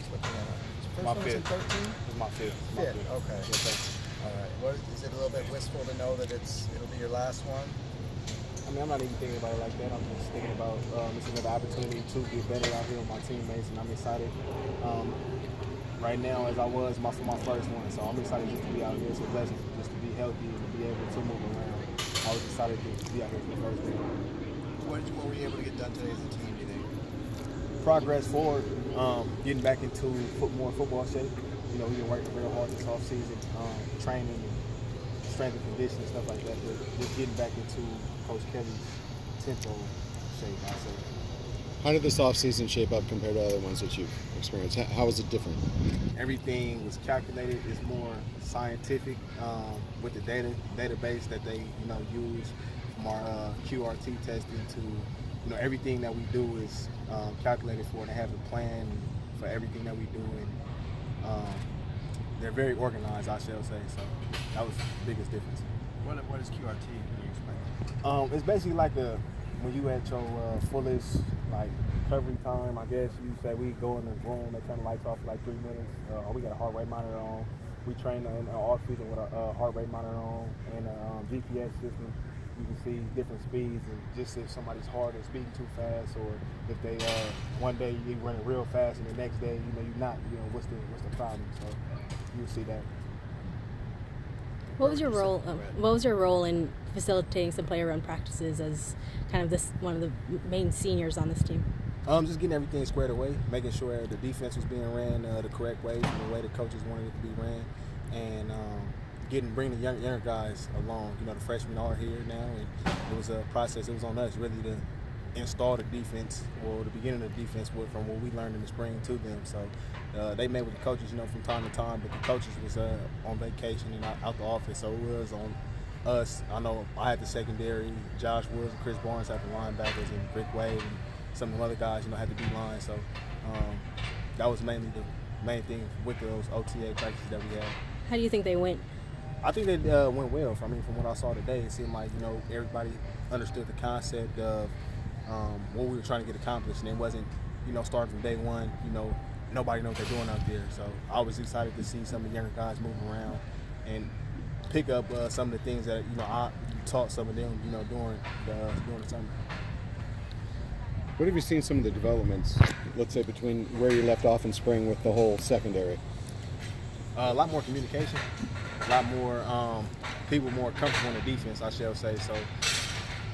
What year? First My one fifth. was in 13? It was my fifth. Fifth, okay. Yes, sir. All right. What, is it a little bit wistful to know that it'll be your last one? I mean, I'm not even thinking about it like that. I'm just thinking about this is another opportunity to get better out here with my teammates, and I'm excited right now as I was for my first one. So I'm excited just to be out here. It's a blessing just to be healthy and to be able to move around. I was excited to be out here for the first game. What were you able to get done today as a team, do you think? Progress forward, getting back into more football shape. You know, we've been working real hard this offseason, training and strength and conditioning and stuff like that, but just getting back into Coach Kelly's tempo shape, I say. How did this offseason shape up compared to other ones that you've experienced? How was it different? Everything was calculated. It's more scientific with the database that they use from our QRT testing to everything that we do is calculated for. They have a plan for everything that we do, and they're very organized, I shall say. So that was the biggest difference. What is QRT? Can you explain? It's basically like when you at your fullest recovery time, I guess you say we go in the room, they turn the lights off for like 3 minutes, or we got a heart rate monitor on. We train in off-season with a heart rate monitor on and a GPS system. You can see different speeds, and just if somebody's heart is beating too fast, or if they one day you running real fast and the next day you're not, what's the problem? So you'll see that. What was your role? What was your role in facilitating some player run practices as kind of one of the main seniors on this team? Just getting everything squared away, making sure the defense was being ran the correct way, the way the coaches wanted it to be ran, and bringing the younger guys along. The freshmen are here now, and it was a process. It was on us really to install the defense, or the beginning of the defense from what we learned in the spring to them. So they met with the coaches, from time to time, but the coaches was on vacation and out the office, so it was on us. I know I had the secondary, Josh Woods and Chris Barnes had the linebackers, and Rick Wade and some of the other guys, had the D-line. So that was mainly the main thing with those OTA practices that we had. How do you think they went? I think they went well. From what I saw today, it seemed like everybody understood the concept of what we were trying to get accomplished, and it wasn't starting from day one. Nobody knows what they're doing out there. So I was excited to see some of the younger guys move around and pick up some of the things that I taught some of them during the summer. What have you seen some of the developments, let's say, between where you left off in spring with the whole secondary? A lot more communication, a lot more people more comfortable in the defense, I shall say. So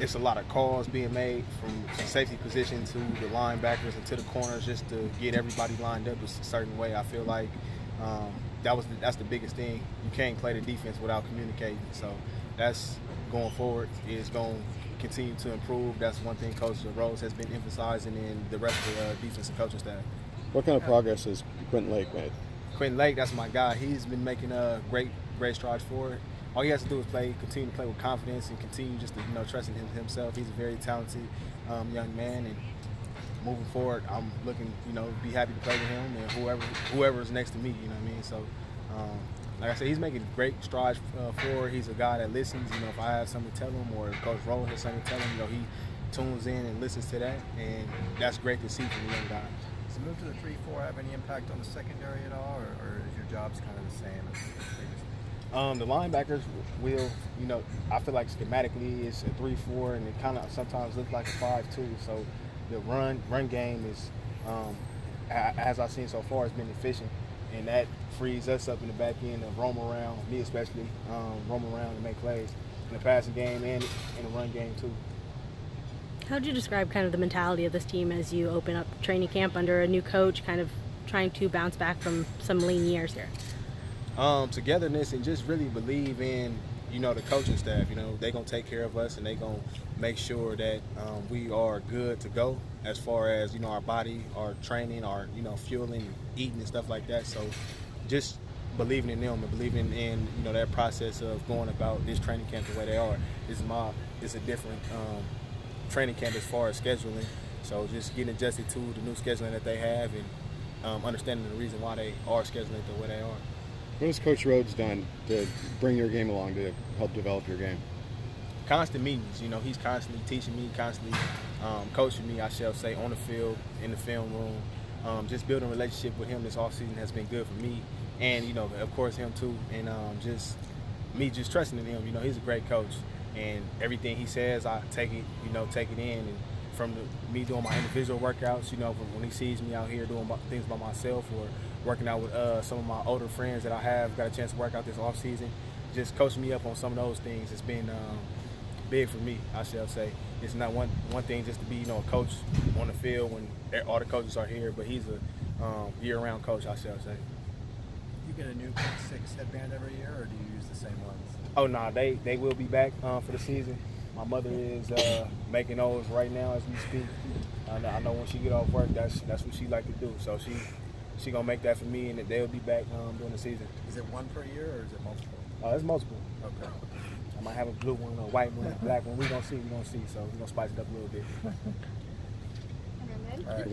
it's a lot of calls being made from the safety position to the linebackers and to the corners, just to get everybody lined up a certain way. I feel like that's the biggest thing. You can't play the defense without communicating. So that's going forward is going to continue to improve. That's one thing Coach Rose has been emphasizing in the rest of the defensive coaching staff. What kind of progress has Quentin Lake made? Quentin Lake, that's my guy. He's been making great strides forward. All he has to do is continue to play with confidence, and continue just to trusting himself. He's a very talented young man, and moving forward, I'm looking be happy to play with him and whoever is next to me. You know what I mean? So, like I said, he's making great strides forward. He's a guy that listens. If I have something to tell him, or Coach Rowland has something to tell him, he tunes in and listens to that, and that's great to see from a young guy. Does the move to the 3-4 have any impact on the secondary at all, or is your jobs kind of the same as previously? The linebackers will, I feel like schematically it's a 3-4, and it kind of sometimes looks like a 5-2. So the run game is, as I've seen so far, has been efficient, and that frees us up in the back end to roam around, me especially, roam around and make plays in the passing game and in the run game too. How would you describe kind of the mentality of this team as you open up training camp under a new coach, kind of trying to bounce back from some lean years here? Togetherness, and just really believe in the coaching staff. They're gonna take care of us, and they're gonna make sure that we are good to go as far as our body, our training, our fueling, eating and stuff like that. So just believing in them and believing in their process of going about this training camp the way they are. It's a different training camp as far as scheduling. So just getting adjusted to the new scheduling that they have, and understanding the reason why they are scheduling it the way they are. What has Coach Rhodes done to bring your game along, to help develop your game? Constant meetings. He's constantly teaching me, constantly coaching me, I shall say, on the field, in the film room. just building a relationship with him this offseason has been good for me, and of course him too, and just me just trusting in him. He's a great coach, and everything he says I take it in, and from me doing my individual workouts, when he sees me out here doing things by myself or working out with some of my older friends that I have got a chance to work out this offseason, just coaching me up on some of those things. It's been big for me, I shall say. It's not one thing just to be a coach on the field when all the coaches are here, but he's a year-round coach, I shall say. You get a new Pick 6 headband every year, or do you use the same ones? Oh no, they will be back for the season. My mother is making those right now as we speak. I know when she get off work, that's what she like to do. So she gonna make that for me, and they'll be back during the season. Is it one per year, or is it multiple? It's multiple. Okay. I might have a blue one, a white one, a black one. We're gonna see. So we're gonna spice it up a little bit. All right.